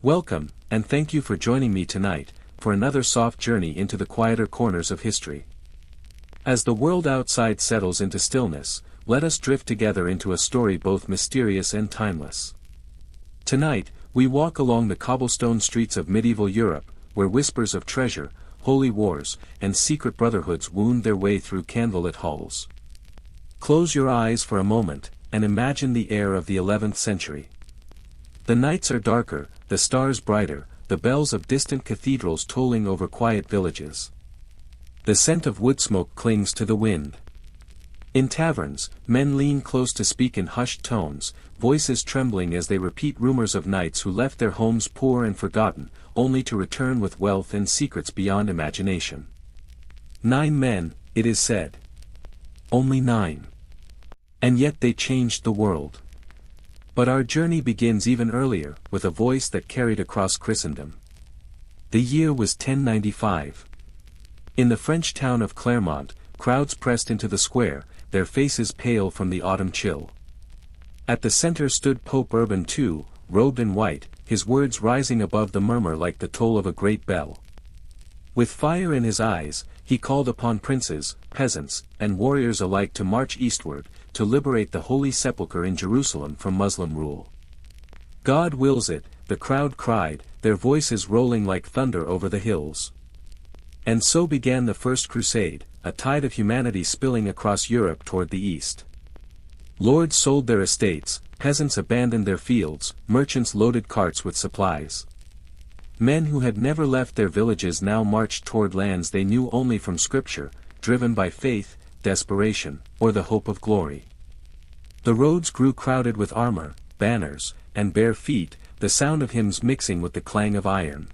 Welcome, and thank you for joining me tonight, for another soft journey into the quieter corners of history. As the world outside settles into stillness, let us drift together into a story both mysterious and timeless. Tonight, we walk along the cobblestone streets of medieval Europe, where whispers of treasure, holy wars, and secret brotherhoods wound their way through candlelit halls. Close your eyes for a moment, and imagine the air of the 11th century. The nights are darker, the stars brighter, the bells of distant cathedrals tolling over quiet villages. The scent of wood smoke clings to the wind. In taverns, men lean close to speak in hushed tones, voices trembling as they repeat rumors of knights who left their homes poor and forgotten, only to return with wealth and secrets beyond imagination. 9 men, it is said. Only 9. And yet they changed the world. But our journey begins even earlier, with a voice that carried across Christendom. The year was 1095. In the French town of Clermont, crowds pressed into the square, their faces pale from the autumn chill. At the center stood Pope Urban II, robed in white, his words rising above the murmur like the toll of a great bell. With fire in his eyes, he called upon princes, peasants, and warriors alike to march eastward, to liberate the Holy Sepulchre in Jerusalem from Muslim rule. God wills it, the crowd cried, their voices rolling like thunder over the hills. And so began the First Crusade, a tide of humanity spilling across Europe toward the east. Lords sold their estates, peasants abandoned their fields, merchants loaded carts with supplies. Men who had never left their villages now marched toward lands they knew only from Scripture, driven by faith, desperation, or the hope of glory. The roads grew crowded with armor, banners, and bare feet, the sound of hymns mixing with the clang of iron.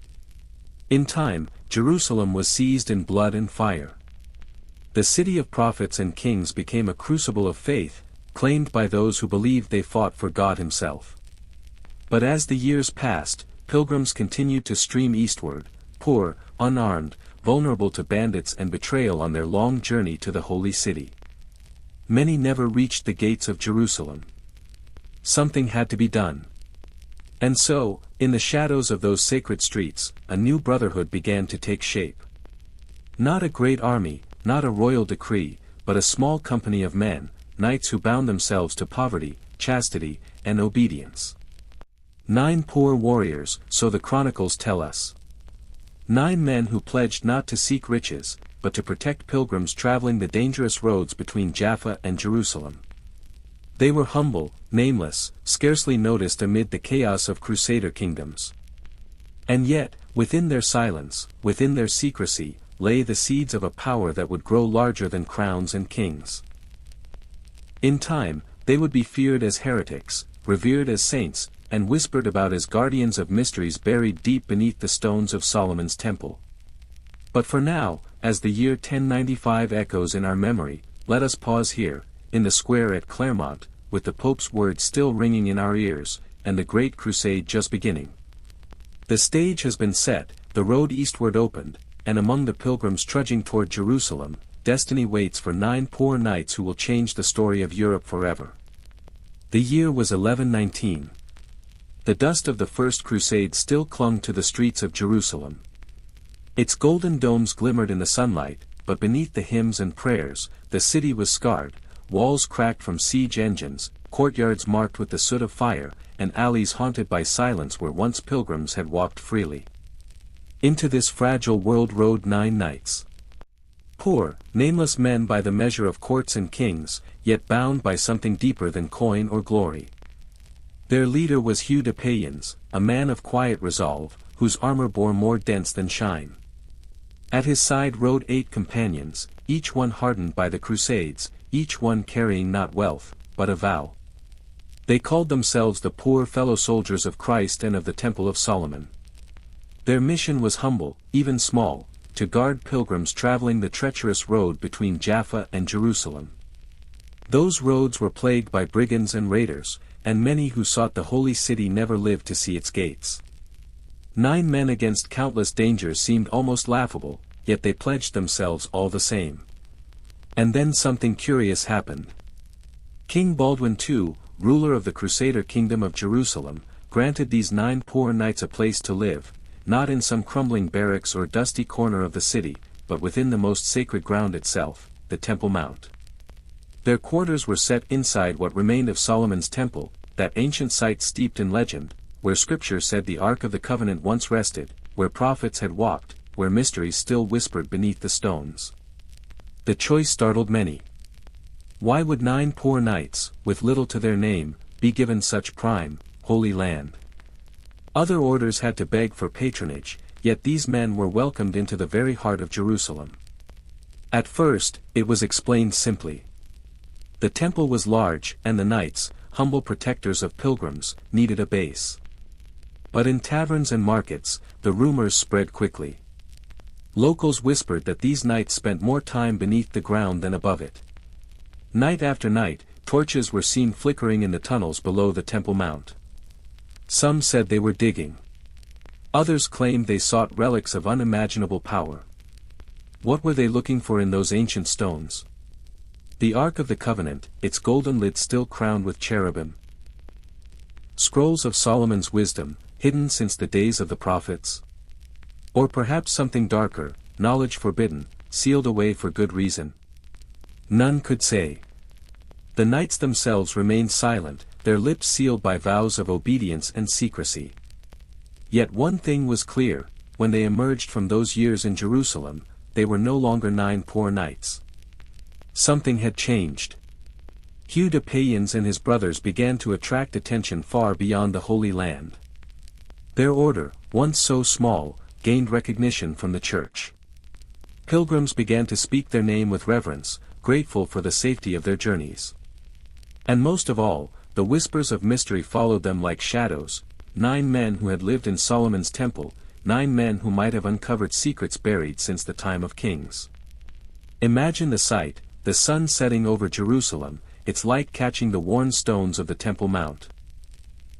In time, Jerusalem was seized in blood and fire. The city of prophets and kings became a crucible of faith, claimed by those who believed they fought for God himself. But as the years passed, pilgrims continued to stream eastward, poor, unarmed, vulnerable to bandits and betrayal on their long journey to the holy city. Many never reached the gates of Jerusalem. Something had to be done. And so, in the shadows of those sacred streets, a new brotherhood began to take shape. Not a great army, not a royal decree, but a small company of men, knights who bound themselves to poverty, chastity, and obedience. 9 poor warriors, so the chronicles tell us. 9 men who pledged not to seek riches, but to protect pilgrims traveling the dangerous roads between Jaffa and Jerusalem. They were humble, nameless, scarcely noticed amid the chaos of crusader kingdoms. And yet, within their silence, within their secrecy, lay the seeds of a power that would grow larger than crowns and kings. In time, they would be feared as heretics, revered as saints, and whispered about as guardians of mysteries buried deep beneath the stones of Solomon's temple. But for now, as the year 1095 echoes in our memory, let us pause here, in the square at Clermont, with the Pope's words still ringing in our ears, and the Great Crusade just beginning. The stage has been set, the road eastward opened, and among the pilgrims trudging toward Jerusalem, destiny waits for 9 poor knights who will change the story of Europe forever. The year was 1119. The dust of the First Crusade still clung to the streets of Jerusalem. Its golden domes glimmered in the sunlight, but beneath the hymns and prayers, the city was scarred, walls cracked from siege engines, courtyards marked with the soot of fire, and alleys haunted by silence where once pilgrims had walked freely. Into this fragile world rode 9 knights. Poor, nameless men by the measure of courts and kings, yet bound by something deeper than coin or glory. Their leader was Hugh de Payens, a man of quiet resolve, whose armor bore more dents than shine. At his side rode 8 companions, each one hardened by the Crusades, each one carrying not wealth, but a vow. They called themselves the poor fellow soldiers of Christ and of the Temple of Solomon. Their mission was humble, even small, to guard pilgrims traveling the treacherous road between Jaffa and Jerusalem. Those roads were plagued by brigands and raiders, and many who sought the holy city never lived to see its gates. 9 men against countless dangers seemed almost laughable, yet they pledged themselves all the same. And then something curious happened. King Baldwin II, ruler of the Crusader kingdom of Jerusalem, granted these 9 poor knights a place to live, not in some crumbling barracks or dusty corner of the city, but within the most sacred ground itself, the Temple Mount. Their quarters were set inside what remained of Solomon's Temple, that ancient site steeped in legend, where Scripture said the Ark of the Covenant once rested, where prophets had walked, where mysteries still whispered beneath the stones. The choice startled many. Why would 9 poor knights, with little to their name, be given such prime, holy land? Other orders had to beg for patronage, yet these men were welcomed into the very heart of Jerusalem. At first, it was explained simply. The temple was large, and the knights, humble protectors of pilgrims, needed a base. But in taverns and markets, the rumors spread quickly. Locals whispered that these knights spent more time beneath the ground than above it. Night after night, torches were seen flickering in the tunnels below the Temple Mount. Some said they were digging. Others claimed they sought relics of unimaginable power. What were they looking for in those ancient stones? The Ark of the Covenant, its golden lid still crowned with cherubim. Scrolls of Solomon's wisdom, hidden since the days of the prophets? Or perhaps something darker, knowledge forbidden, sealed away for good reason? None could say. The knights themselves remained silent, their lips sealed by vows of obedience and secrecy. Yet one thing was clear, when they emerged from those years in Jerusalem, they were no longer 9 poor knights. Something had changed. Hugh de Payens and his brothers began to attract attention far beyond the Holy Land. Their order, once so small, gained recognition from the church. Pilgrims began to speak their name with reverence, grateful for the safety of their journeys. And most of all, the whispers of mystery followed them like shadows. 9 men who had lived in Solomon's temple, 9 men who might have uncovered secrets buried since the time of kings. Imagine the sight, the sun setting over Jerusalem, its light catching the worn stones of the Temple Mount.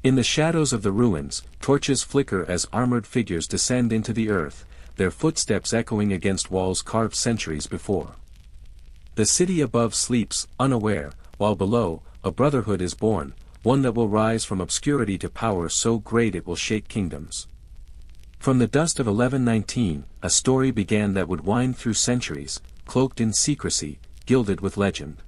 In the shadows of the ruins, torches flicker as armored figures descend into the earth, their footsteps echoing against walls carved centuries before. The city above sleeps, unaware, while below, a brotherhood is born, one that will rise from obscurity to power so great it will shake kingdoms. From the dust of 1119, a story began that would wind through centuries, cloaked in secrecy, gilded with legend.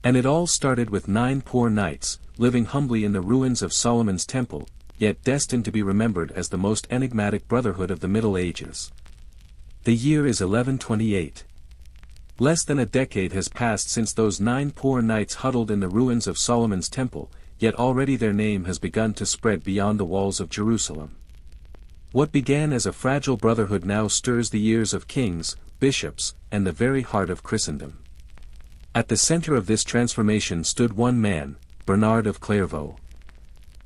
And it all started with 9 poor knights, living humbly in the ruins of Solomon's temple, yet destined to be remembered as the most enigmatic brotherhood of the Middle Ages. The year is 1128. Less than a decade has passed since those 9 poor knights huddled in the ruins of Solomon's temple, yet already their name has begun to spread beyond the walls of Jerusalem. What began as a fragile brotherhood now stirs the ears of kings, bishops, and the very heart of Christendom. At the center of this transformation stood one man, Bernard of Clairvaux.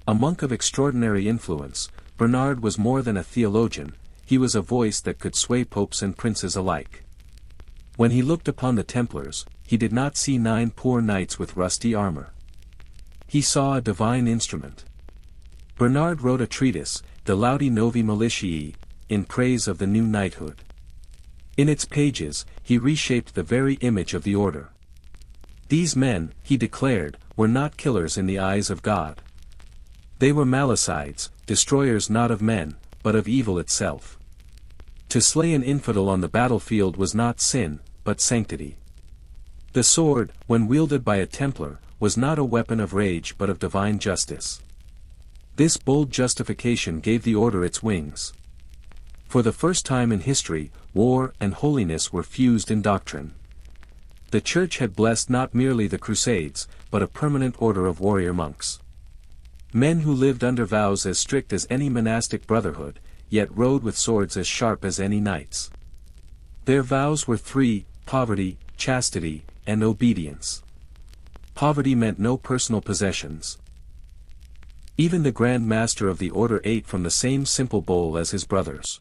A monk of extraordinary influence, Bernard was more than a theologian, he was a voice that could sway popes and princes alike. When he looked upon the Templars, he did not see 9 poor knights with rusty armor. He saw a divine instrument. Bernard wrote a treatise, De Laude Novi Militiae, in praise of the new knighthood. In its pages, he reshaped the very image of the order. These men, he declared, were not killers in the eyes of God. They were malicides, destroyers not of men, but of evil itself. To slay an infidel on the battlefield was not sin, but sanctity. The sword, when wielded by a Templar, was not a weapon of rage but of divine justice. This bold justification gave the order its wings. For the first time in history, war and holiness were fused in doctrine. The Church had blessed not merely the Crusades, but a permanent order of warrior monks. Men who lived under vows as strict as any monastic brotherhood, yet rode with swords as sharp as any knights. Their vows were 3, poverty, chastity, and obedience. Poverty meant no personal possessions. Even the Grand Master of the order ate from the same simple bowl as his brothers.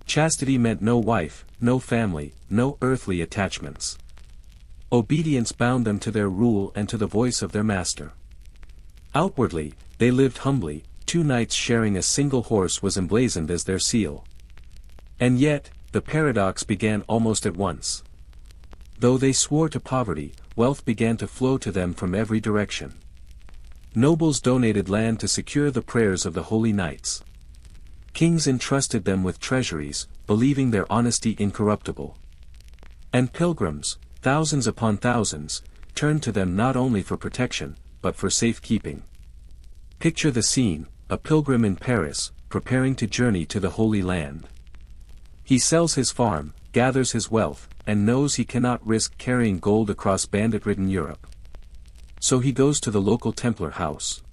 Chastity meant no wife, no family, no earthly attachments. Obedience bound them to their rule and to the voice of their master. Outwardly, they lived humbly, 2 knights sharing a single horse was emblazoned as their seal. And yet, the paradox began almost at once. Though they swore to poverty, wealth began to flow to them from every direction. Nobles donated land to secure the prayers of the holy knights. Kings entrusted them with treasuries, believing their honesty incorruptible. And pilgrims, thousands upon thousands, turned to them not only for protection, but for safekeeping. Picture the scene: a pilgrim in Paris, preparing to journey to the Holy Land. He sells his farm, gathers his wealth, and knows he cannot risk carrying gold across bandit-ridden Europe. So he goes to the local Templar house.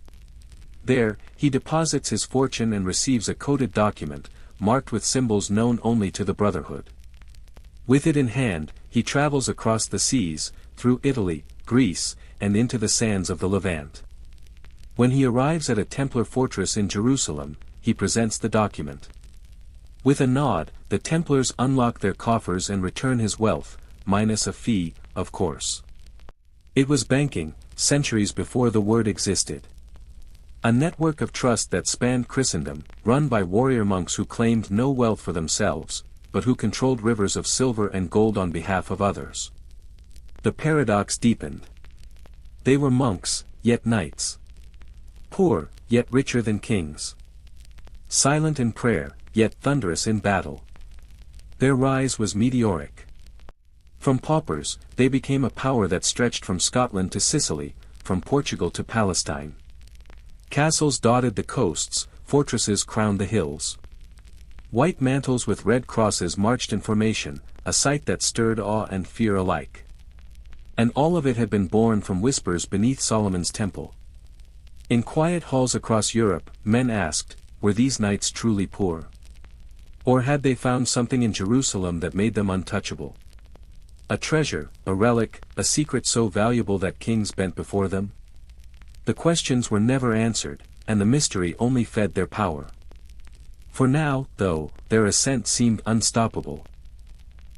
There, he deposits his fortune and receives a coded document, marked with symbols known only to the Brotherhood. With it in hand, he travels across the seas, through Italy, Greece, and into the sands of the Levant. When he arrives at a Templar fortress in Jerusalem, he presents the document. With a nod, the Templars unlock their coffers and return his wealth, minus a fee, of course. It was banking, centuries before the word existed. A network of trust that spanned Christendom, run by warrior monks who claimed no wealth for themselves, but who controlled rivers of silver and gold on behalf of others. The paradox deepened. They were monks, yet knights. Poor, yet richer than kings. Silent in prayer, yet thunderous in battle. Their rise was meteoric. From paupers, they became a power that stretched from Scotland to Sicily, from Portugal to Palestine. Castles dotted the coasts, fortresses crowned the hills. White mantles with red crosses marched in formation, a sight that stirred awe and fear alike. And all of it had been born from whispers beneath Solomon's temple. In quiet halls across Europe, men asked, were these knights truly poor? Or had they found something in Jerusalem that made them untouchable? A treasure, a relic, a secret so valuable that kings bent before them? The questions were never answered, and the mystery only fed their power. For now, though, their ascent seemed unstoppable.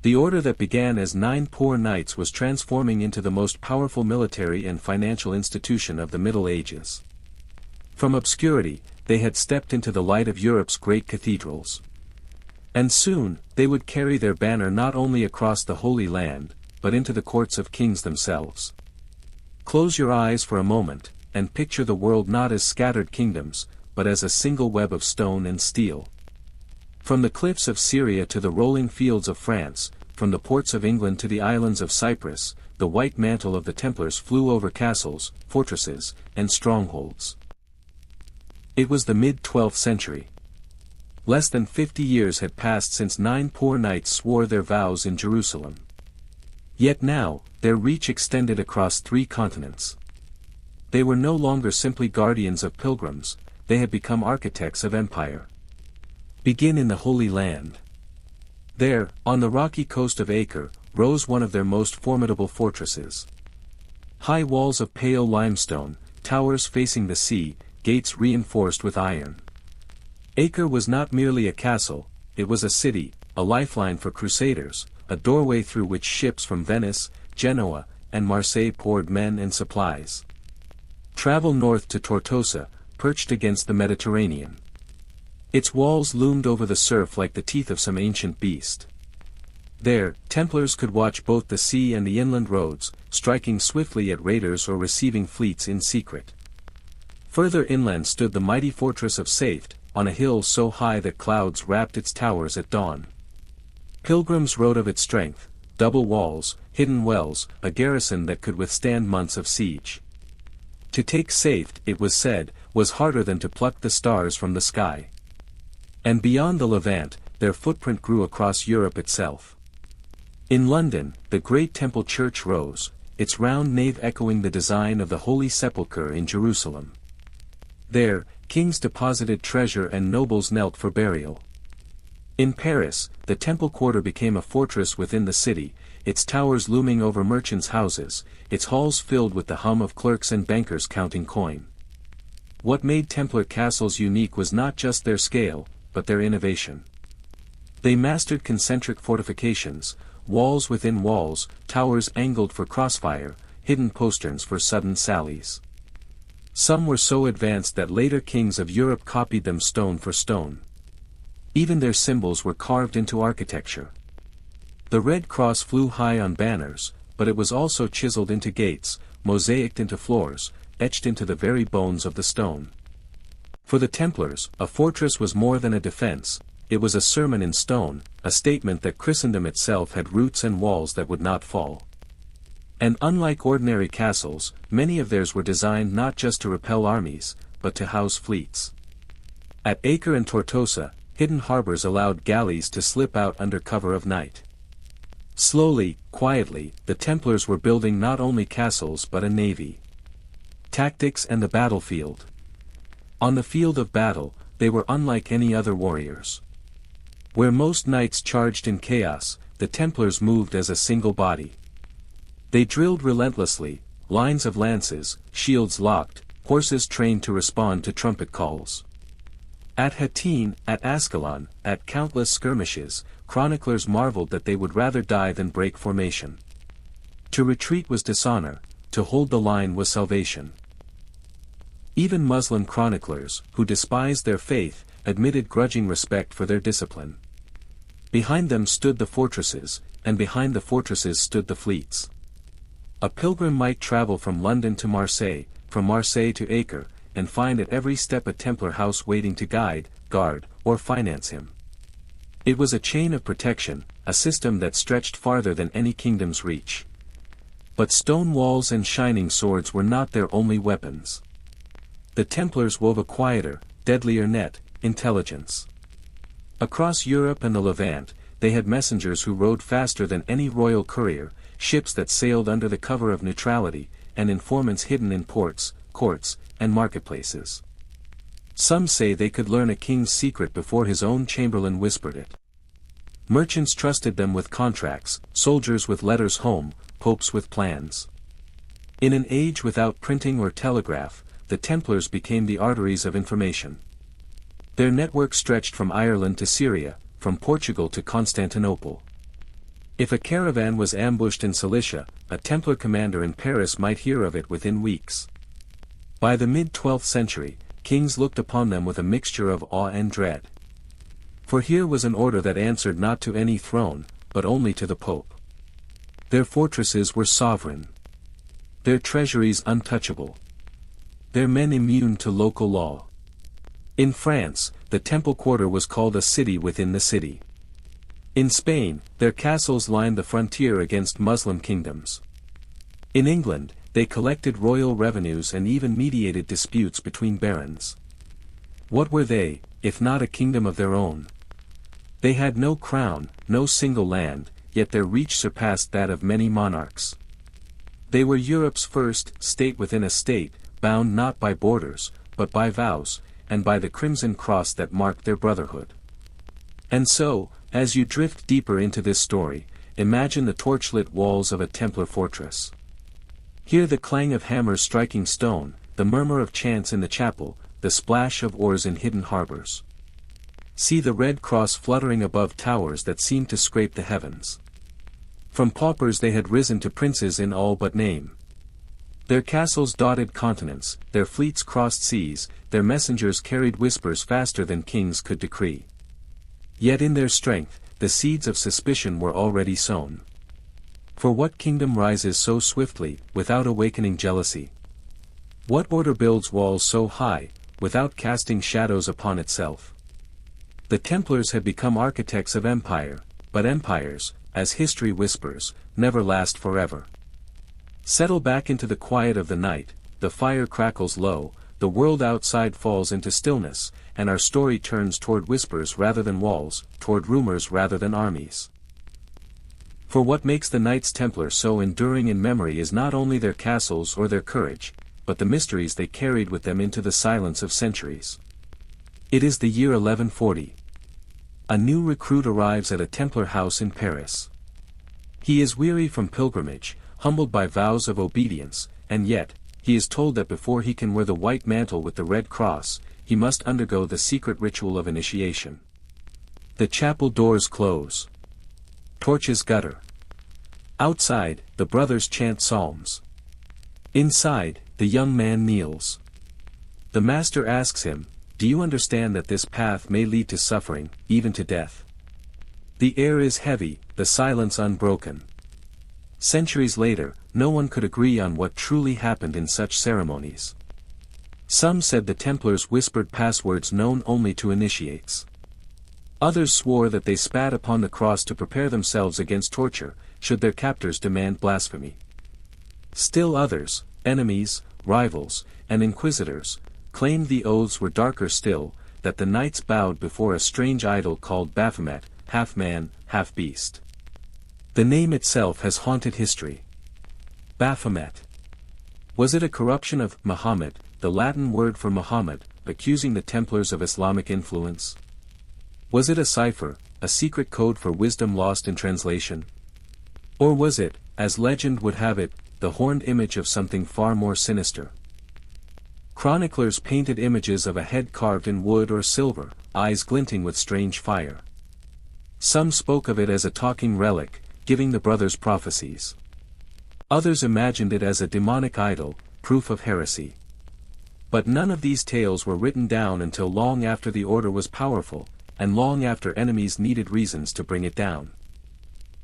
The order that began as 9 poor knights was transforming into the most powerful military and financial institution of the Middle Ages. From obscurity, they had stepped into the light of Europe's great cathedrals. And soon, they would carry their banner not only across the Holy Land, but into the courts of kings themselves. Close your eyes for a moment, and picture the world not as scattered kingdoms, but as a single web of stone and steel. From the cliffs of Syria to the rolling fields of France, from the ports of England to the islands of Cyprus, the white mantle of the Templars flew over castles, fortresses, and strongholds. It was the mid-12th century. Less than 50 years had passed since 9 poor knights swore their vows in Jerusalem. Yet now, their reach extended across 3 continents. They were no longer simply guardians of pilgrims, they had become architects of empire. Begin in the Holy Land. There, on the rocky coast of Acre, rose one of their most formidable fortresses. High walls of pale limestone, towers facing the sea, gates reinforced with iron. Acre was not merely a castle, it was a city, a lifeline for crusaders, a doorway through which ships from Venice, Genoa, and Marseille poured men and supplies. Travel north to Tortosa, perched against the Mediterranean. Its walls loomed over the surf like the teeth of some ancient beast. There, Templars could watch both the sea and the inland roads, striking swiftly at raiders or receiving fleets in secret. Further inland stood the mighty fortress of Safed, on a hill so high that clouds wrapped its towers at dawn. Pilgrims wrote of its strength, double walls, hidden wells, a garrison that could withstand months of siege. To take Safed, it was said, was harder than to pluck the stars from the sky. And beyond the Levant, their footprint grew across Europe itself. In London, the great Temple Church rose, its round nave echoing the design of the Holy Sepulchre in Jerusalem. There, kings deposited treasure and nobles knelt for burial. In Paris, the Temple Quarter became a fortress within the city, its towers looming over merchants' houses, its halls filled with the hum of clerks and bankers counting coin. What made Templar castles unique was not just their scale, but their innovation. They mastered concentric fortifications, walls within walls, towers angled for crossfire, hidden posterns for sudden sallies. Some were so advanced that later kings of Europe copied them stone for stone. Even their symbols were carved into architecture. The Red Cross flew high on banners, but it was also chiseled into gates, mosaicked into floors, etched into the very bones of the stone. For the Templars, a fortress was more than a defense, it was a sermon in stone, a statement that Christendom itself had roots and walls that would not fall. And unlike ordinary castles, many of theirs were designed not just to repel armies, but to house fleets. At Acre and Tortosa, hidden harbors allowed galleys to slip out under cover of night. Slowly, quietly, the Templars were building not only castles but a navy. Tactics and the battlefield. On the field of battle, they were unlike any other warriors. Where most knights charged in chaos, the Templars moved as a single body. They drilled relentlessly, lines of lances, shields locked, horses trained to respond to trumpet calls. At Hattin, at Ascalon, at countless skirmishes, chroniclers marveled that they would rather die than break formation. To retreat was dishonor, to hold the line was salvation. Even Muslim chroniclers, who despised their faith, admitted grudging respect for their discipline. Behind them stood the fortresses, and behind the fortresses stood the fleets. A pilgrim might travel from London to Marseille, from Marseille to Acre, and find at every step a Templar house waiting to guide, guard, or finance him. It was a chain of protection, a system that stretched farther than any kingdom's reach. But stone walls and shining swords were not their only weapons. The Templars wove a quieter, deadlier net, intelligence. Across Europe and the Levant, they had messengers who rode faster than any royal courier, ships that sailed under the cover of neutrality, and informants hidden in ports, courts, and marketplaces. Some say they could learn a king's secret before his own chamberlain whispered it. Merchants trusted them with contracts, soldiers with letters home, popes with plans. In an age without printing or telegraph, the Templars became the arteries of information. Their network stretched from Ireland to Syria, from Portugal to Constantinople. If a caravan was ambushed in Cilicia, a Templar commander in Paris might hear of it within weeks. By the mid-12th century, kings looked upon them with a mixture of awe and dread. For here was an order that answered not to any throne, but only to the Pope. Their fortresses were sovereign. Their treasuries untouchable. Their men immune to local law. In France, the Temple Quarter was called a city within the city. In Spain, their castles lined the frontier against Muslim kingdoms. In England, they collected royal revenues and even mediated disputes between barons. What were they, if not a kingdom of their own? They had no crown, no single land, yet their reach surpassed that of many monarchs. They were Europe's first state within a state, bound not by borders, but by vows, and by the crimson cross that marked their brotherhood. And so, as you drift deeper into this story, imagine the torchlit walls of a Templar fortress. Hear the clang of hammers striking stone, the murmur of chants in the chapel, the splash of oars in hidden harbors. See the red cross fluttering above towers that seemed to scrape the heavens. From paupers they had risen to princes in all but name. Their castles dotted continents, their fleets crossed seas, their messengers carried whispers faster than kings could decree. Yet in their strength, the seeds of suspicion were already sown. For what kingdom rises so swiftly, without awakening jealousy? What order builds walls so high, without casting shadows upon itself? The Templars had become architects of empire, but empires, as history whispers, never last forever. Settle back into the quiet of the night, the fire crackles low, the world outside falls into stillness, and our story turns toward whispers rather than walls, toward rumors rather than armies. For what makes the Knights Templar so enduring in memory is not only their castles or their courage, but the mysteries they carried with them into the silence of centuries. It is the year 1140. A new recruit arrives at a Templar house in Paris. He is weary from pilgrimage, humbled by vows of obedience, and yet, he is told that before he can wear the white mantle with the red cross, he must undergo the secret ritual of initiation. The chapel doors close. Torches gutter. Outside, the brothers chant psalms. Inside, the young man kneels. The master asks him, "Do you understand that this path may lead to suffering, even to death?" The air is heavy, the silence unbroken. Centuries later, no one could agree on what truly happened in such ceremonies. Some said the Templars whispered passwords known only to initiates. Others swore that they spat upon the cross to prepare themselves against torture, should their captors demand blasphemy. Still others, enemies, rivals, and inquisitors, claimed the oaths were darker still, that the knights bowed before a strange idol called Baphomet, half man, half beast. The name itself has haunted history. Baphomet. Was it a corruption of Muhammad, the Latin word for Muhammad, accusing the Templars of Islamic influence? Was it a cipher, a secret code for wisdom lost in translation? Or was it, as legend would have it, the horned image of something far more sinister? Chroniclers painted images of a head carved in wood or silver, eyes glinting with strange fire. Some spoke of it as a talking relic, giving the brothers prophecies. Others imagined it as a demonic idol, proof of heresy. But none of these tales were written down until long after the order was powerful, and long after enemies needed reasons to bring it down.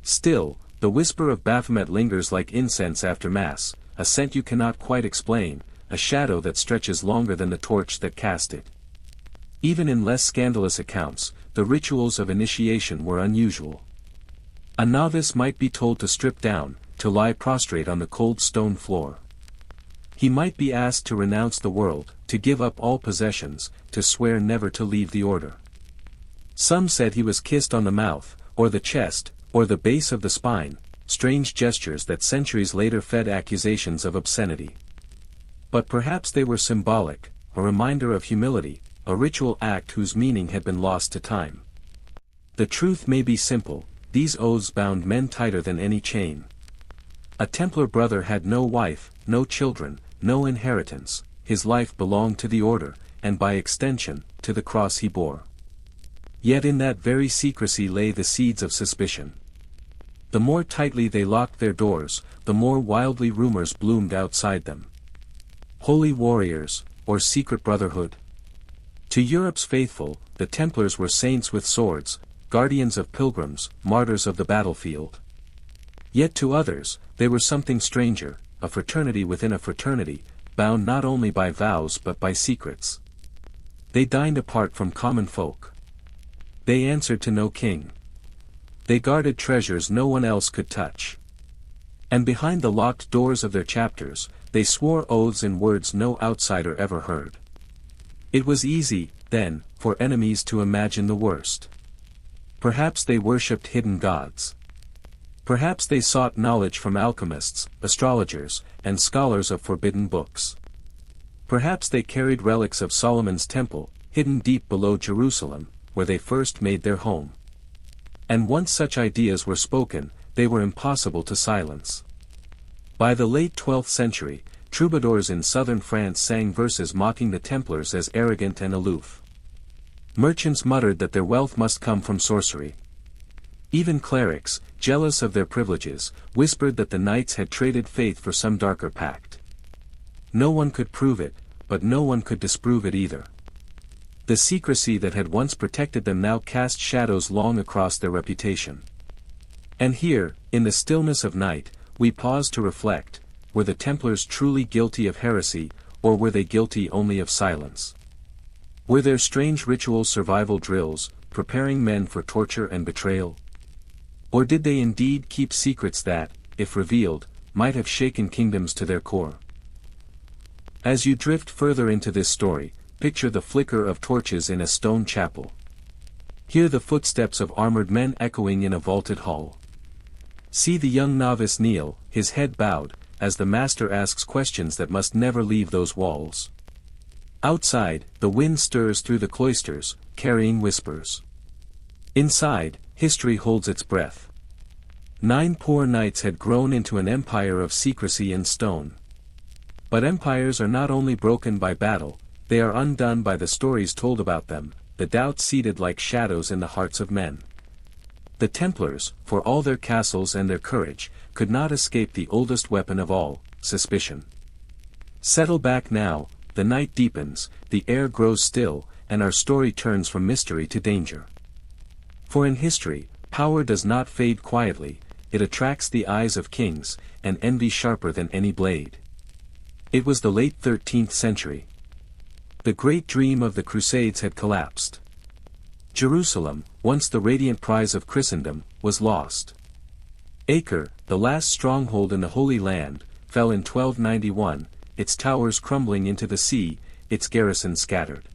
Still, the whisper of Baphomet lingers like incense after Mass, a scent you cannot quite explain, a shadow that stretches longer than the torch that cast it. Even in less scandalous accounts, the rituals of initiation were unusual. A novice might be told to strip down, to lie prostrate on the cold stone floor. He might be asked to renounce the world, to give up all possessions, to swear never to leave the order. Some said he was kissed on the mouth, or the chest, or the base of the spine, strange gestures that centuries later fed accusations of obscenity. But perhaps they were symbolic, a reminder of humility, a ritual act whose meaning had been lost to time. The truth may be simple, these oaths bound men tighter than any chain. A Templar brother had no wife, no children, no inheritance, his life belonged to the order, and by extension, to the cross he bore. Yet in that very secrecy lay the seeds of suspicion. The more tightly they locked their doors, the more wildly rumors bloomed outside them. Holy warriors, or secret brotherhood? To Europe's faithful, the Templars were saints with swords, guardians of pilgrims, martyrs of the battlefield. Yet to others, they were something stranger, a fraternity within a fraternity, bound not only by vows but by secrets. They dined apart from common folk. They answered to no king. They guarded treasures no one else could touch. And behind the locked doors of their chapters, they swore oaths in words no outsider ever heard. It was easy, then, for enemies to imagine the worst. Perhaps they worshipped hidden gods. Perhaps they sought knowledge from alchemists, astrologers, and scholars of forbidden books. Perhaps they carried relics of Solomon's temple, hidden deep below Jerusalem, where they first made their home. And once such ideas were spoken, they were impossible to silence. By the late 12th century, troubadours in southern France sang verses mocking the Templars as arrogant and aloof. Merchants muttered that their wealth must come from sorcery. Even clerics, jealous of their privileges, whispered that the knights had traded faith for some darker pact. No one could prove it, but no one could disprove it either. The secrecy that had once protected them now cast shadows long across their reputation. And here, in the stillness of night, we pause to reflect, were the Templars truly guilty of heresy, or were they guilty only of silence? Were their strange rituals survival drills, preparing men for torture and betrayal? Or did they indeed keep secrets that, if revealed, might have shaken kingdoms to their core? As you drift further into this story, picture the flicker of torches in a stone chapel. Hear the footsteps of armored men echoing in a vaulted hall. See the young novice kneel, his head bowed, as the master asks questions that must never leave those walls. Outside, the wind stirs through the cloisters, carrying whispers. Inside, history holds its breath. 9 poor knights had grown into an empire of secrecy and stone. But empires are not only broken by battle, they are undone by the stories told about them, the doubts seated like shadows in the hearts of men. The Templars, for all their castles and their courage, could not escape the oldest weapon of all, suspicion. Settle back now, the night deepens, the air grows still, and our story turns from mystery to danger. For in history, power does not fade quietly, it attracts the eyes of kings, and envy sharper than any blade. It was the late 13th century. The great dream of the Crusades had collapsed. Jerusalem, once the radiant prize of Christendom, was lost. Acre, the last stronghold in the Holy Land, fell in 1291, its towers crumbling into the sea, its garrison scattered.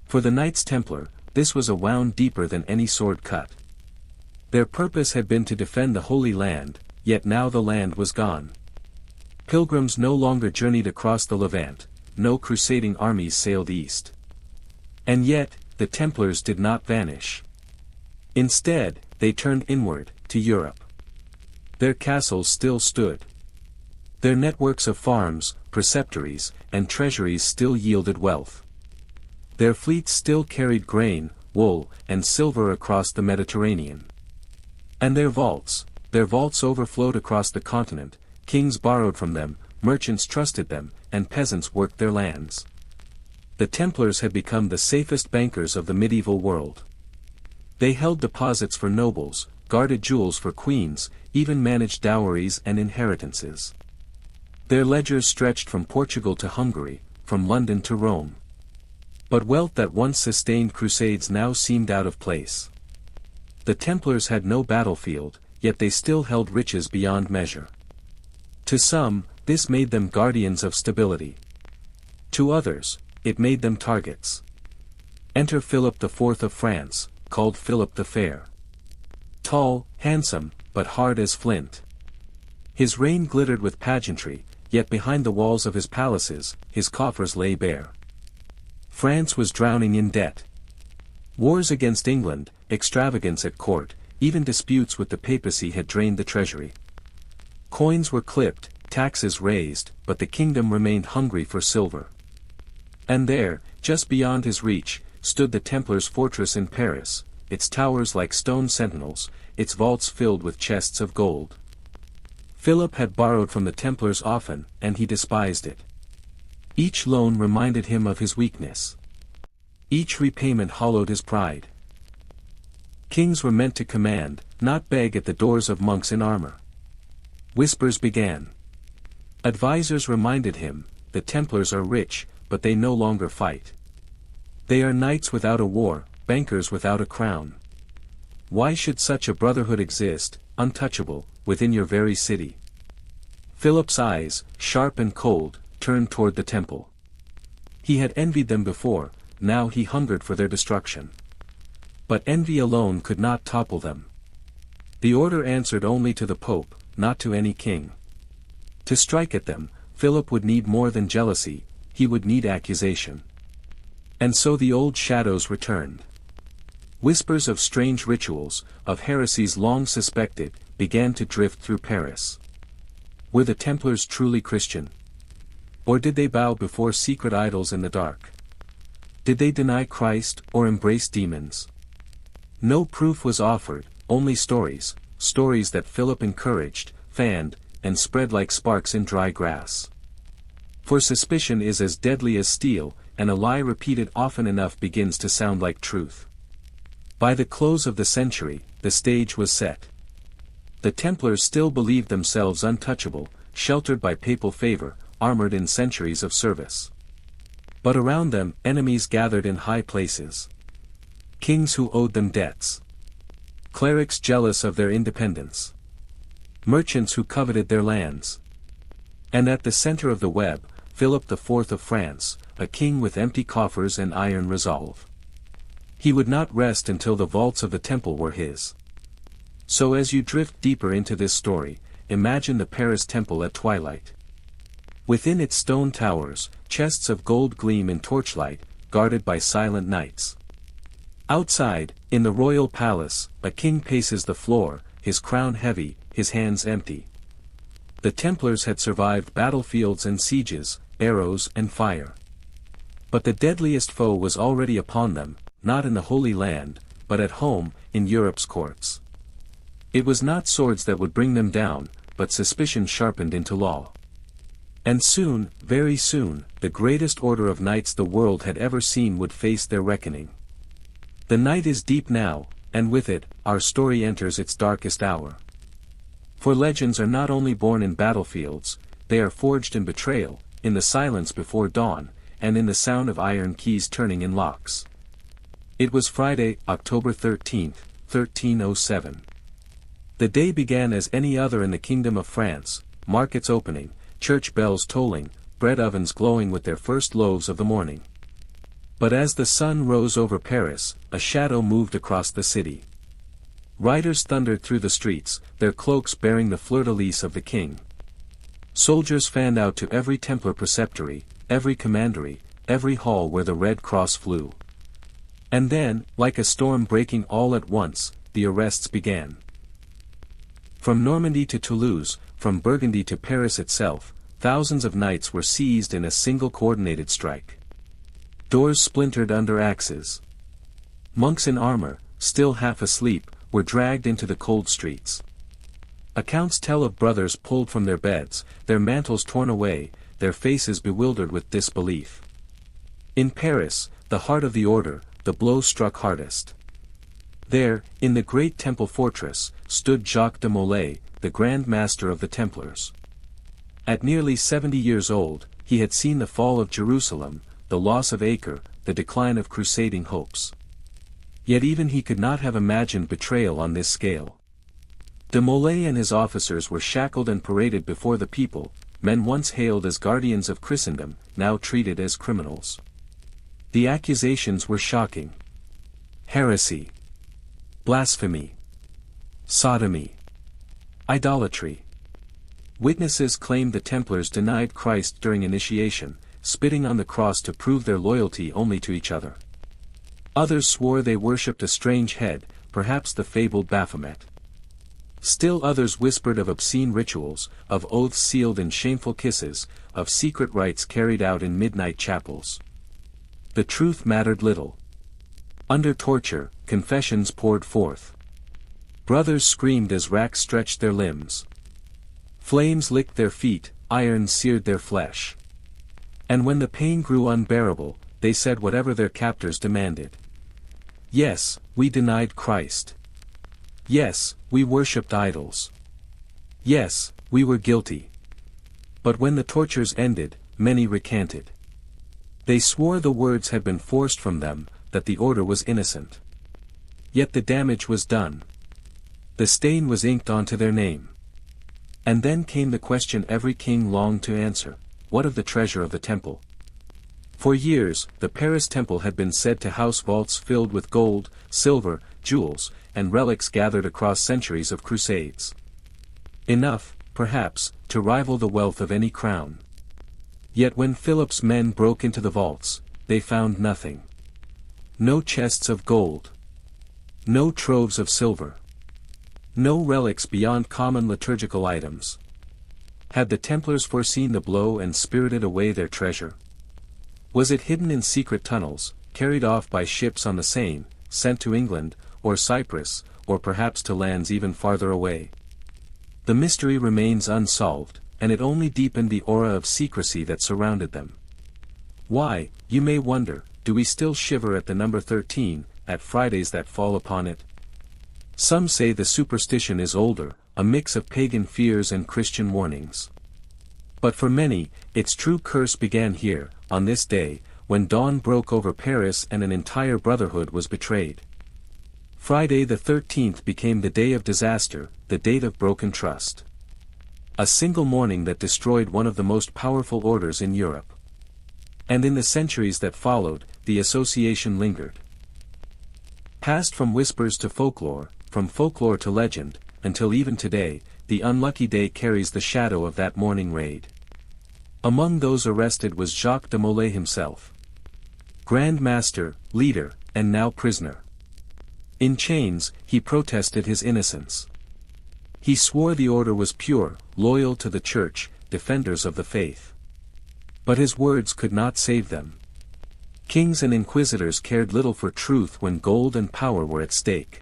For the Knights Templar, this was a wound deeper than any sword cut. Their purpose had been to defend the Holy Land, yet now the land was gone. Pilgrims no longer journeyed across the Levant, no crusading armies sailed east. And yet, the Templars did not vanish. Instead, they turned inward, to Europe. Their castles still stood. Their networks of farms, preceptories, and treasuries still yielded wealth. Their fleets still carried grain, wool, and silver across the Mediterranean. And their vaults overflowed across the continent, kings borrowed from them, merchants trusted them, and peasants worked their lands. The Templars had become the safest bankers of the medieval world. They held deposits for nobles, guarded jewels for queens, even managed dowries and inheritances. Their ledgers stretched from Portugal to Hungary, from London to Rome. But wealth that once sustained crusades now seemed out of place. The Templars had no battlefield, yet they still held riches beyond measure. To some, this made them guardians of stability. To others, it made them targets. Enter Philip IV of France, called Philip the Fair. Tall, handsome, but hard as flint. His reign glittered with pageantry, yet behind the walls of his palaces, his coffers lay bare. France was drowning in debt. Wars against England, extravagance at court, even disputes with the papacy had drained the treasury. Coins were clipped, taxes raised, but the kingdom remained hungry for silver. And there, just beyond his reach, stood the Templars' fortress in Paris, its towers like stone sentinels, its vaults filled with chests of gold. Philip had borrowed from the Templars often, and he despised it. Each loan reminded him of his weakness. Each repayment hollowed his pride. Kings were meant to command, not beg at the doors of monks in armor. Whispers began. Advisors reminded him, the Templars are rich, but they no longer fight. They are knights without a war, bankers without a crown. Why should such a brotherhood exist, untouchable, within your very city? Philip's eyes, sharp and cold, turned toward the temple. He had envied them before, now he hungered for their destruction. But envy alone could not topple them. The order answered only to the Pope, not to any king. To strike at them, Philip would need more than jealousy, he would need accusation. And so the old shadows returned. Whispers of strange rituals, of heresies long suspected, began to drift through Paris. Were the Templars truly Christian? Or did they bow before secret idols in the dark? Did they deny Christ, or embrace demons? No proof was offered, only stories, stories that Philip encouraged, fanned, and spread like sparks in dry grass. For suspicion is as deadly as steel, and a lie repeated often enough begins to sound like truth. By the close of the century, the stage was set. The Templars still believed themselves untouchable, sheltered by papal favor, armored in centuries of service. But around them, enemies gathered in high places. Kings who owed them debts. Clerics jealous of their independence. Merchants who coveted their lands. And at the center of the web, Philip IV of France, a king with empty coffers and iron resolve. He would not rest until the vaults of the temple were his. So as you drift deeper into this story, imagine the Paris temple at twilight. Within its stone towers, chests of gold gleam in torchlight, guarded by silent knights. Outside, in the royal palace, a king paces the floor, his crown heavy, his hands empty. The Templars had survived battlefields and sieges, arrows and fire. But the deadliest foe was already upon them, not in the Holy Land, but at home, in Europe's courts. It was not swords that would bring them down, but suspicion sharpened into law. And soon, very soon, the greatest order of knights the world had ever seen would face their reckoning. The night is deep now, and with it, our story enters its darkest hour. For legends are not only born in battlefields, they are forged in betrayal, in the silence before dawn, and in the sound of iron keys turning in locks. It was Friday, October 13th, 1307. The day began as any other in the Kingdom of France, markets opening, church bells tolling, bread ovens glowing with their first loaves of the morning. But as the sun rose over Paris, a shadow moved across the city. Riders thundered through the streets, their cloaks bearing the fleur-de-lis of the king. Soldiers fanned out to every Templar preceptory, every commandery, every hall where the Red Cross flew. And then, like a storm breaking all at once, the arrests began. From Normandy to Toulouse, from Burgundy to Paris itself, thousands of knights were seized in a single coordinated strike. Doors splintered under axes. Monks in armor, still half asleep, were dragged into the cold streets. Accounts tell of brothers pulled from their beds, their mantles torn away, their faces bewildered with disbelief. In Paris, the heart of the order, the blow struck hardest. There, in the great temple fortress, stood Jacques de Molay, the Grand Master of the Templars. At nearly 70 years old, he had seen the fall of Jerusalem, the loss of Acre, the decline of crusading hopes. Yet even he could not have imagined betrayal on this scale. De Molay and his officers were shackled and paraded before the people, men once hailed as guardians of Christendom, now treated as criminals. The accusations were shocking. Heresy. Blasphemy. Sodomy. Idolatry. Witnesses claimed the Templars denied Christ during initiation, spitting on the cross to prove their loyalty only to each other. Others swore they worshipped a strange head, perhaps the fabled Baphomet. Still others whispered of obscene rituals, of oaths sealed in shameful kisses, of secret rites carried out in midnight chapels. The truth mattered little. Under torture, confessions poured forth. Brothers screamed as racks stretched their limbs. Flames licked their feet, iron seared their flesh. And when the pain grew unbearable, they said whatever their captors demanded. Yes, we denied Christ. Yes, we worshipped idols. Yes, we were guilty. But when the tortures ended, many recanted. They swore the words had been forced from them, that the order was innocent. Yet the damage was done. The stain was inked onto their name. And then came the question every king longed to answer: what of the treasure of the temple? For years, the Paris temple had been said to house vaults filled with gold, silver, jewels, and relics gathered across centuries of crusades. Enough, perhaps, to rival the wealth of any crown. Yet when Philip's men broke into the vaults, they found nothing. No chests of gold. No troves of silver. No relics beyond common liturgical items. Had the Templars foreseen the blow and spirited away their treasure? Was it hidden in secret tunnels, carried off by ships on the Seine, sent to England, or Cyprus, or perhaps to lands even farther away? The mystery remains unsolved, and it only deepened the aura of secrecy that surrounded them. Why, you may wonder, do we still shiver at the number 13, at Fridays that fall upon it? Some say the superstition is older, a mix of pagan fears and Christian warnings. But for many, its true curse began here, on this day, when dawn broke over Paris and an entire brotherhood was betrayed. Friday the 13th became the day of disaster, the date of broken trust. A single morning that destroyed one of the most powerful orders in Europe. And in the centuries that followed, the association lingered. Passed from whispers to folklore, from folklore to legend, until even today, the unlucky day carries the shadow of that morning raid. Among those arrested was Jacques de Molay himself. Grand Master, leader, and now prisoner. In chains, he protested his innocence. He swore the order was pure, loyal to the Church, defenders of the faith. But his words could not save them. Kings and inquisitors cared little for truth when gold and power were at stake.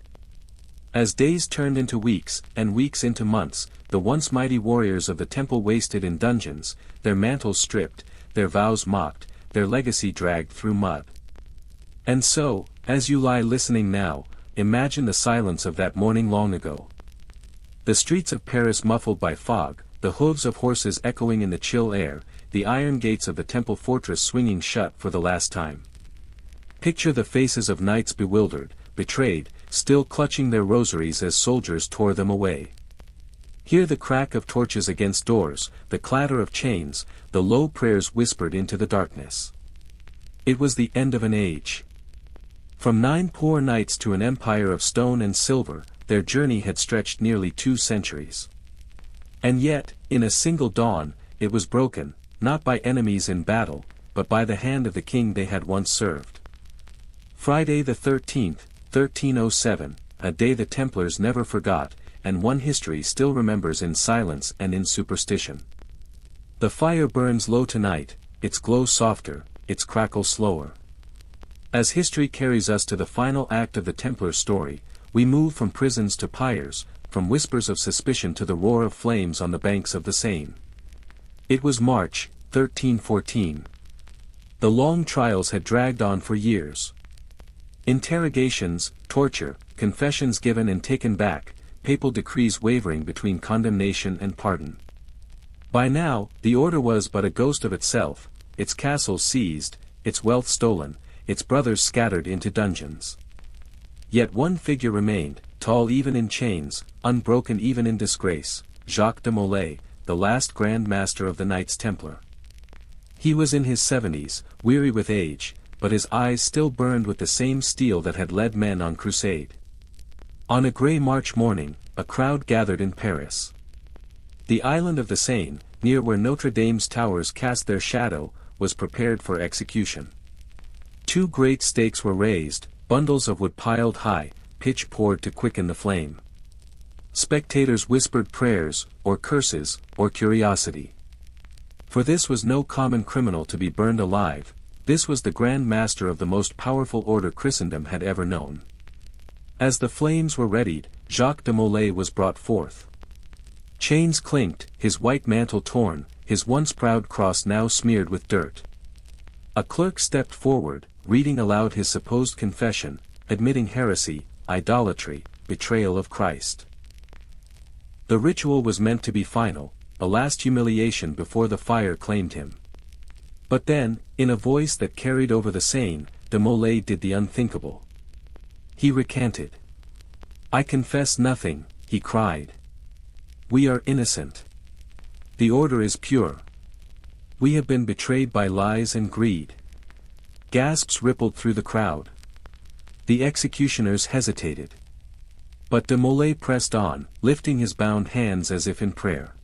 As days turned into weeks, and weeks into months, the once mighty warriors of the temple wasted in dungeons, their mantles stripped, their vows mocked, their legacy dragged through mud. And so, as you lie listening now, imagine the silence of that morning long ago. The streets of Paris muffled by fog, the hooves of horses echoing in the chill air, the iron gates of the temple fortress swinging shut for the last time. Picture the faces of knights bewildered, betrayed, still clutching their rosaries as soldiers tore them away. Hear the crack of torches against doors, the clatter of chains, the low prayers whispered into the darkness. It was the end of an age. From 9 poor knights to an empire of stone and silver, their journey had stretched nearly 2 centuries. And yet, in a single dawn, it was broken, not by enemies in battle, but by the hand of the king they had once served. Friday the 13th, 1307, a day the Templars never forgot, and one history still remembers in silence and in superstition. The fire burns low tonight, its glow softer, its crackle slower. As history carries us to the final act of the Templar story, we move from prisons to pyres, from whispers of suspicion to the roar of flames on the banks of the Seine. It was March, 1314. The long trials had dragged on for years. Interrogations, torture, confessions given and taken back, papal decrees wavering between condemnation and pardon. By now, the order was but a ghost of itself, its castles seized, its wealth stolen, its brothers scattered into dungeons. Yet one figure remained, tall even in chains, unbroken even in disgrace, Jacques de Molay, the last Grand Master of the Knights Templar. He was in his 70s, weary with age, but his eyes still burned with the same steel that had led men on crusade. On a grey March morning, a crowd gathered in Paris. The island of the Seine, near where Notre Dame's towers cast their shadow, was prepared for execution. 2 great stakes were raised, bundles of wood piled high, pitch poured to quicken the flame. Spectators whispered prayers, or curses, or curiosity. For this was no common criminal to be burned alive, this was the Grand Master of the most powerful order Christendom had ever known. As the flames were readied, Jacques de Molay was brought forth. Chains clinked, his white mantle torn, his once proud cross now smeared with dirt. A clerk stepped forward, reading aloud his supposed confession, admitting heresy, idolatry, betrayal of Christ. The ritual was meant to be final, a last humiliation before the fire claimed him. But then, in a voice that carried over the Seine, de Molay did the unthinkable. He recanted. "I confess nothing," he cried. "We are innocent. The order is pure. We have been betrayed by lies and greed." Gasps rippled through the crowd. The executioners hesitated. But de Molay pressed on, lifting his bound hands as if in prayer.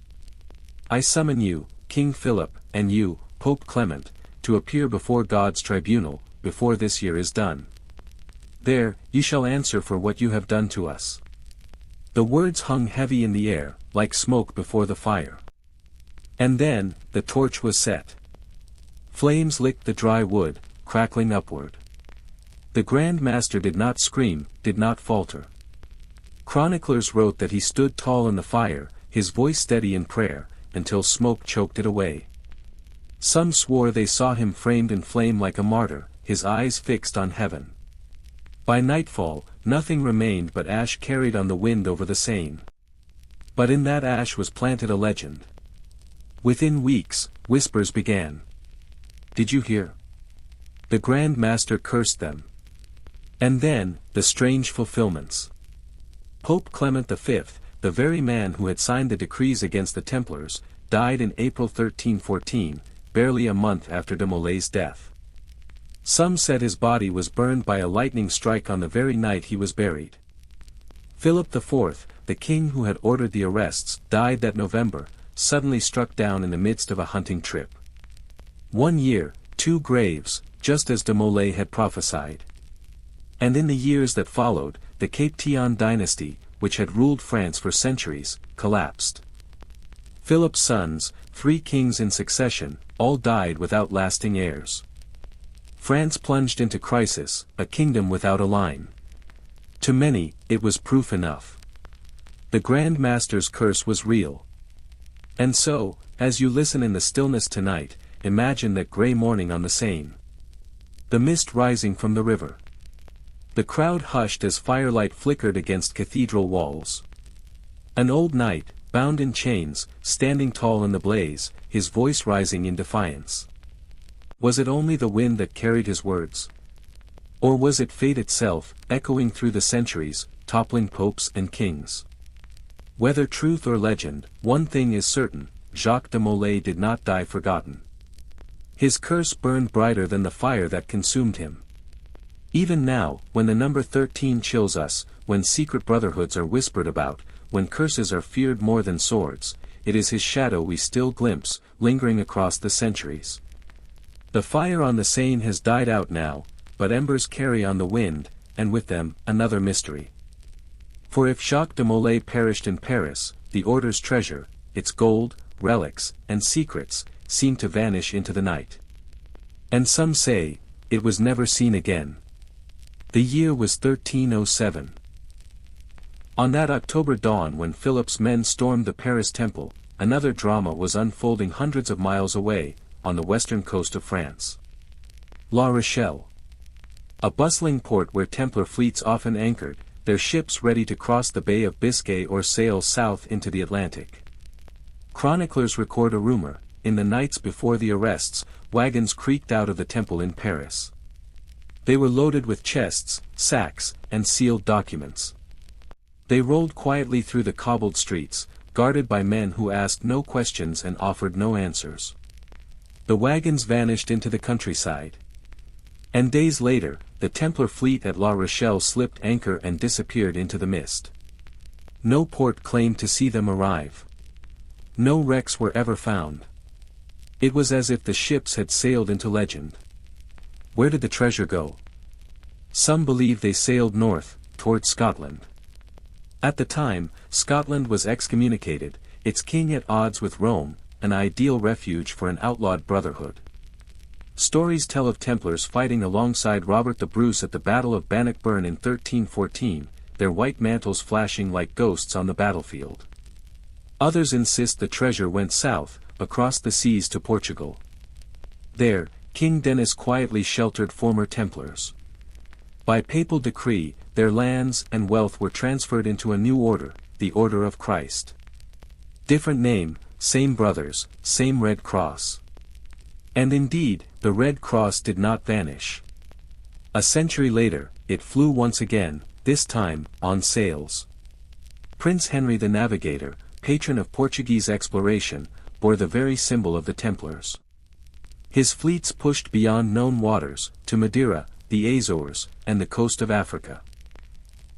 "I summon you, King Philip, and you, Pope Clement, to appear before God's tribunal, before this year is done. There, you shall answer for what you have done to us." The words hung heavy in the air, like smoke before the fire. And then, the torch was set. Flames licked the dry wood, crackling upward. The Grand Master did not scream, did not falter. Chroniclers wrote that he stood tall in the fire, his voice steady in prayer, until smoke choked it away. Some swore they saw him framed in flame like a martyr, his eyes fixed on heaven. By nightfall, nothing remained but ash carried on the wind over the Seine. But in that ash was planted a legend. Within weeks, whispers began. "Did you hear? The Grand Master cursed them." And then, the strange fulfillments. Pope Clement V, the very man who had signed the decrees against the Templars, died in April 1314, barely a month after de Molay's death. Some said his body was burned by a lightning strike on the very night he was buried. Philip IV, the king who had ordered the arrests, died that November, suddenly struck down in the midst of a hunting trip. 1 year, 2 graves, just as de Molay had prophesied. And in the years that followed, the Capetian dynasty, which had ruled France for centuries, collapsed. Philip's sons, 3 kings in succession, all died without lasting heirs. France plunged into crisis, a kingdom without a line. To many, it was proof enough. The Grand Master's curse was real. And so, as you listen in the stillness tonight, imagine that grey morning on the Seine. The mist rising from the river. The crowd hushed as firelight flickered against cathedral walls. An old knight, bound in chains, standing tall in the blaze, his voice rising in defiance. Was it only the wind that carried his words? Or was it fate itself, echoing through the centuries, toppling popes and kings? Whether truth or legend, one thing is certain, Jacques de Molay did not die forgotten. His curse burned brighter than the fire that consumed him. Even now, when the number 13 chills us, when secret brotherhoods are whispered about, when curses are feared more than swords, it is his shadow we still glimpse, lingering across the centuries. The fire on the Seine has died out now, but embers carry on the wind, and with them, another mystery. For if Jacques de Molay perished in Paris, the Order's treasure, its gold, relics, and secrets, seemed to vanish into the night. And some say, it was never seen again. The year was 1307. On that October dawn when Philip's men stormed the Paris Temple, another drama was unfolding hundreds of miles away, on the western coast of France. La Rochelle. A bustling port where Templar fleets often anchored, their ships ready to cross the Bay of Biscay or sail south into the Atlantic. Chroniclers record a rumor, in the nights before the arrests, wagons creaked out of the temple in Paris. They were loaded with chests, sacks, and sealed documents. They rolled quietly through the cobbled streets, guarded by men who asked no questions and offered no answers. The wagons vanished into the countryside. And days later, the Templar fleet at La Rochelle slipped anchor and disappeared into the mist. No port claimed to see them arrive. No wrecks were ever found. It was as if the ships had sailed into legend. Where did the treasure go? Some believe they sailed north, toward Scotland. At the time, Scotland was excommunicated, its king at odds with Rome, an ideal refuge for an outlawed brotherhood. Stories tell of Templars fighting alongside Robert the Bruce at the Battle of Bannockburn in 1314, their white mantles flashing like ghosts on the battlefield. Others insist the treasure went south, across the seas to Portugal. There, King Denis quietly sheltered former Templars. By papal decree, their lands and wealth were transferred into a new order, the Order of Christ. Different name, same brothers, same Red Cross. And indeed, the Red Cross did not vanish. A century later, it flew once again, this time, on sails. Prince Henry the Navigator, patron of Portuguese exploration, bore the very symbol of the Templars. His fleets pushed beyond known waters, to Madeira, the Azores, and the coast of Africa.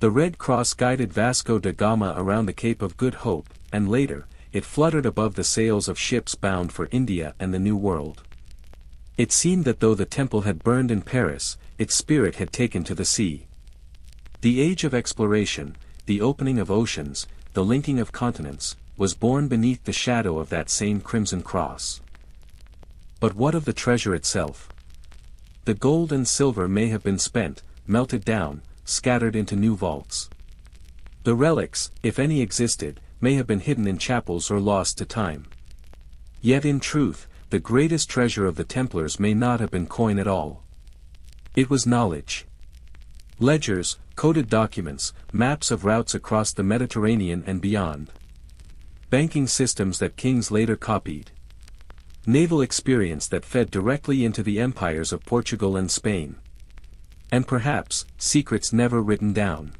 The Red Cross guided Vasco da Gama around the Cape of Good Hope, and later, it fluttered above the sails of ships bound for India and the New World. It seemed that though the temple had burned in Paris, its spirit had taken to the sea. The age of exploration, the opening of oceans, the linking of continents, was born beneath the shadow of that same crimson cross. But what of the treasure itself? The gold and silver may have been spent, melted down, scattered into new vaults. The relics, if any existed, may have been hidden in chapels or lost to time. Yet in truth, the greatest treasure of the Templars may not have been coin at all. It was knowledge. Ledgers, coded documents, maps of routes across the Mediterranean and beyond. Banking systems that kings later copied. Naval experience that fed directly into the empires of Portugal and Spain. And perhaps, secrets never written down.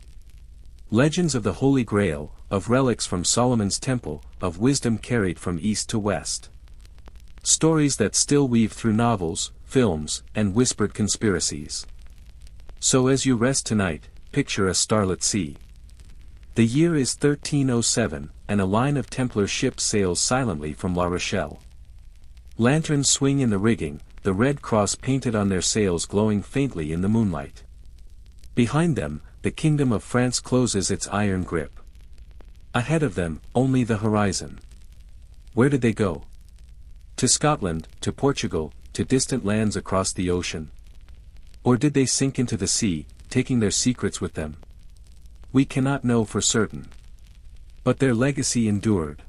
Legends of the Holy Grail, of relics from Solomon's Temple, of wisdom carried from east to west. Stories that still weave through novels, films, and whispered conspiracies. So as you rest tonight, picture a starlit sea. The year is 1307, and a line of Templar ships sails silently from La Rochelle. Lanterns swing in the rigging, the Red Cross painted on their sails glowing faintly in the moonlight. Behind them, the kingdom of France closes its iron grip. Ahead of them, only the horizon. Where did they go? To Scotland, to Portugal, to distant lands across the ocean? Or did they sink into the sea, taking their secrets with them? We cannot know for certain. But their legacy endured.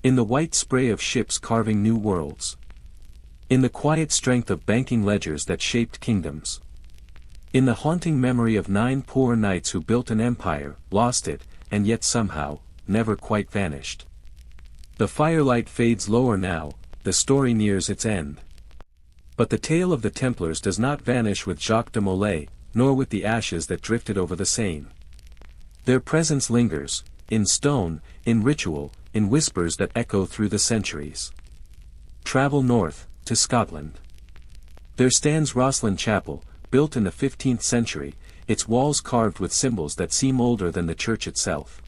In the white spray of ships carving new worlds. In the quiet strength of banking ledgers that shaped kingdoms. In the haunting memory of 9 poor knights who built an empire, lost it, and yet somehow, never quite vanished. The firelight fades lower now, the story nears its end. But the tale of the Templars does not vanish with Jacques de Molay, nor with the ashes that drifted over the Seine. Their presence lingers, in stone, in ritual, in whispers that echo through the centuries. Travel north, to Scotland. There stands Rosslyn Chapel, built in the 15th century, its walls carved with symbols that seem older than the church itself.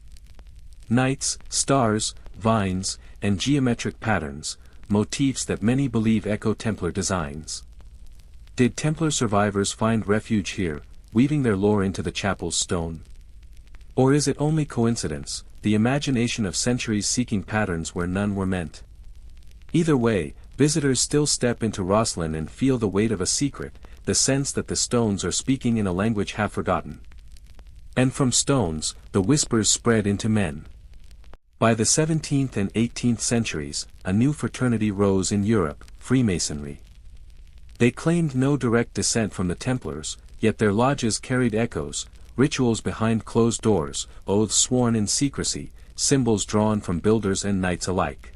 Knights, stars, vines, and geometric patterns, motifs that many believe echo Templar designs. Did Templar survivors find refuge here, weaving their lore into the chapel's stone? Or is it only coincidence, the imagination of centuries seeking patterns where none were meant? Either way, visitors still step into Rosslyn and feel the weight of a secret, the sense that the stones are speaking in a language half forgotten. And from stones, the whispers spread into men. By the 17th and 18th centuries, a new fraternity rose in Europe, Freemasonry. They claimed no direct descent from the Templars, yet their lodges carried echoes, rituals behind closed doors, oaths sworn in secrecy, symbols drawn from builders and knights alike.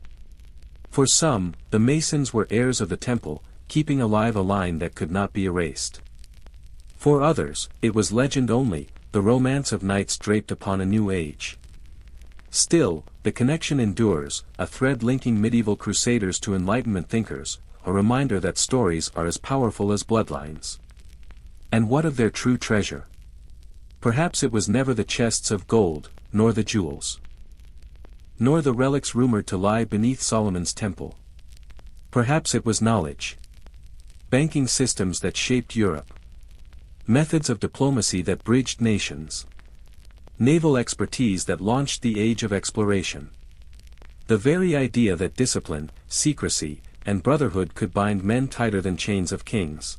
For some, the Masons were heirs of the Temple, keeping alive a line that could not be erased. For others, it was legend only, the romance of knights draped upon a new age. Still, the connection endures, a thread linking medieval crusaders to Enlightenment thinkers, a reminder that stories are as powerful as bloodlines. And what of their true treasure? Perhaps it was never the chests of gold, nor the jewels. Nor the relics rumored to lie beneath Solomon's temple. Perhaps it was knowledge. Banking systems that shaped Europe. Methods of diplomacy that bridged nations. Naval expertise that launched the age of exploration. The very idea that discipline, secrecy, and brotherhood could bind men tighter than chains of kings.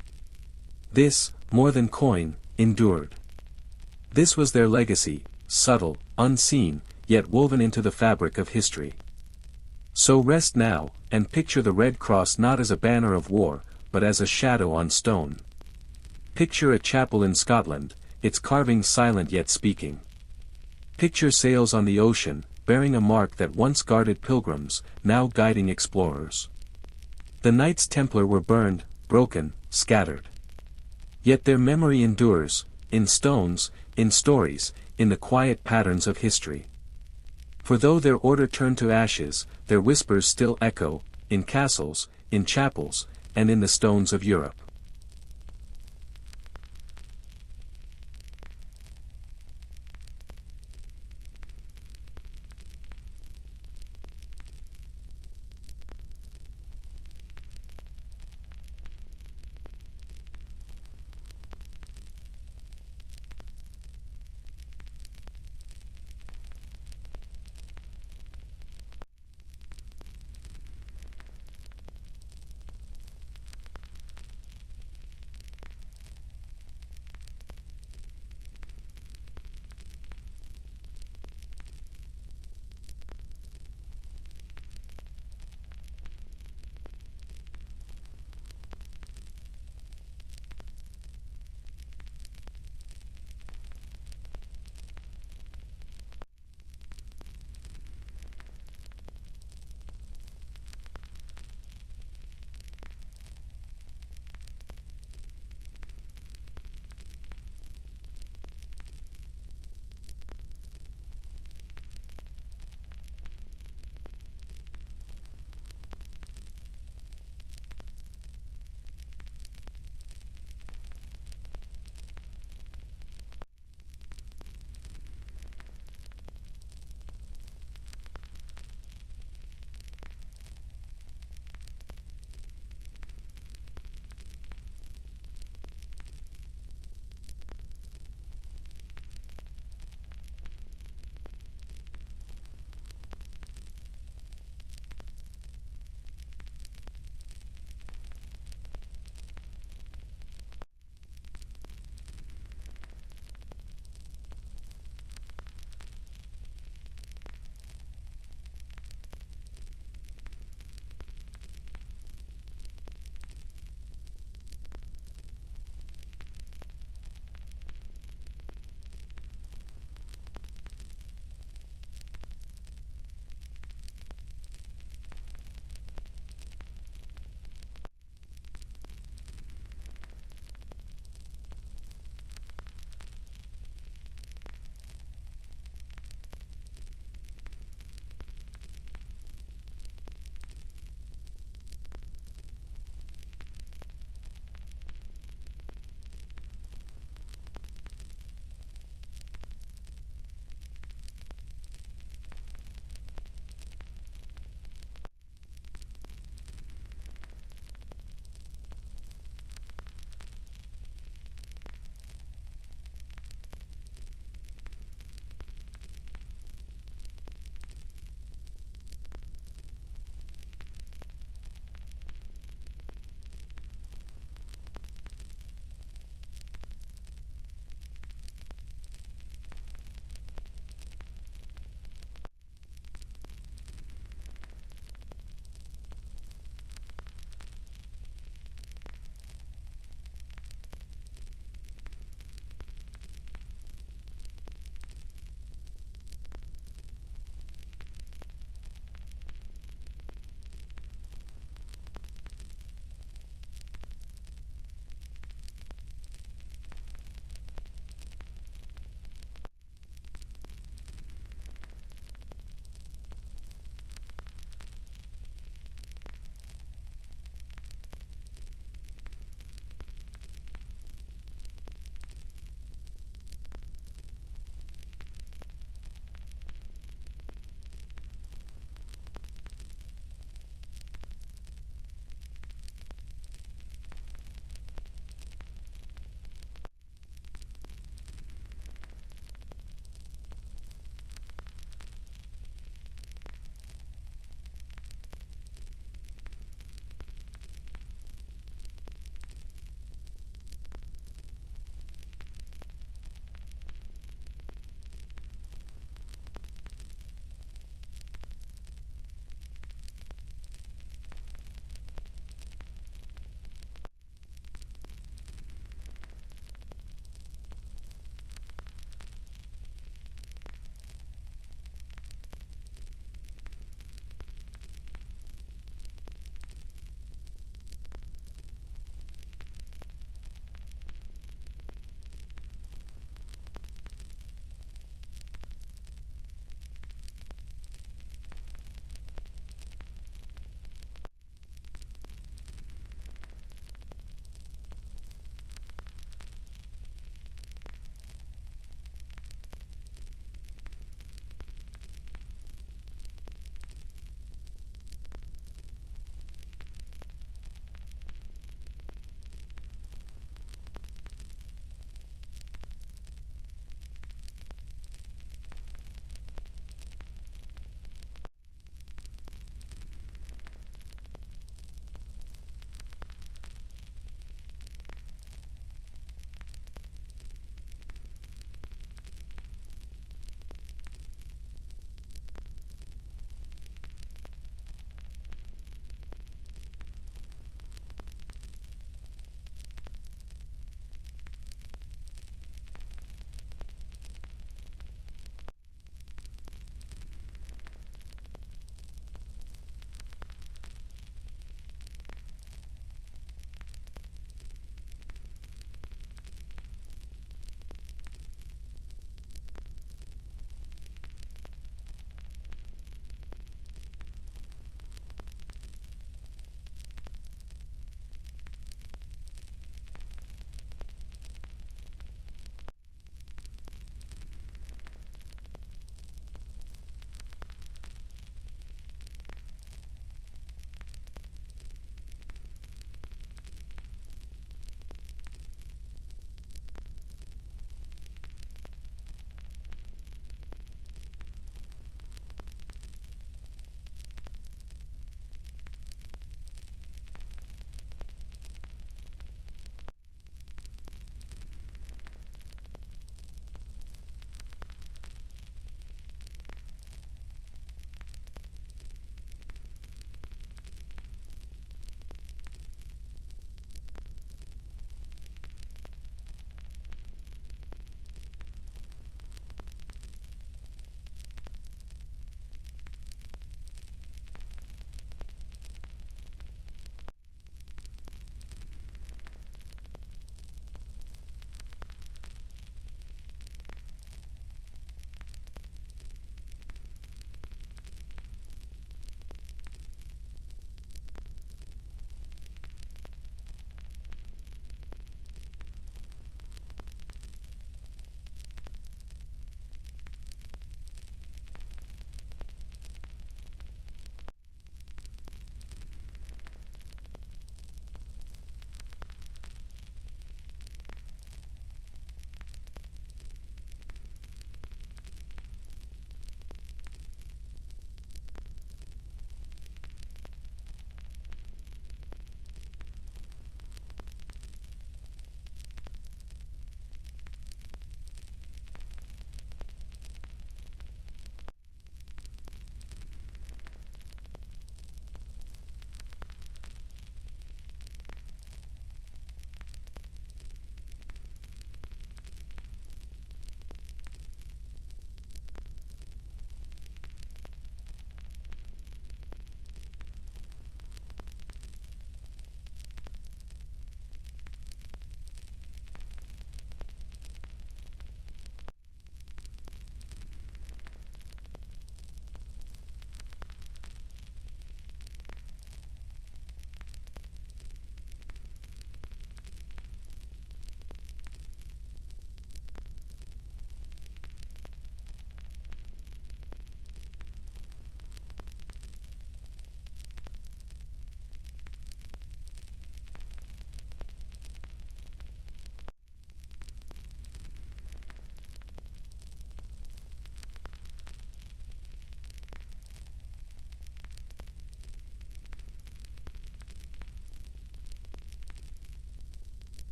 This, more than coin, endured. This was their legacy, subtle, unseen, yet woven into the fabric of history. So rest now, and picture the Red Cross not as a banner of war, but as a shadow on stone. Picture a chapel in Scotland, its carvings silent yet speaking. Picture sails on the ocean, bearing a mark that once guarded pilgrims, now guiding explorers. The Knights Templar were burned, broken, scattered. Yet their memory endures, in stones, in stories, in the quiet patterns of history. For though their order turned to ashes, their whispers still echo, in castles, in chapels, and in the stones of Europe.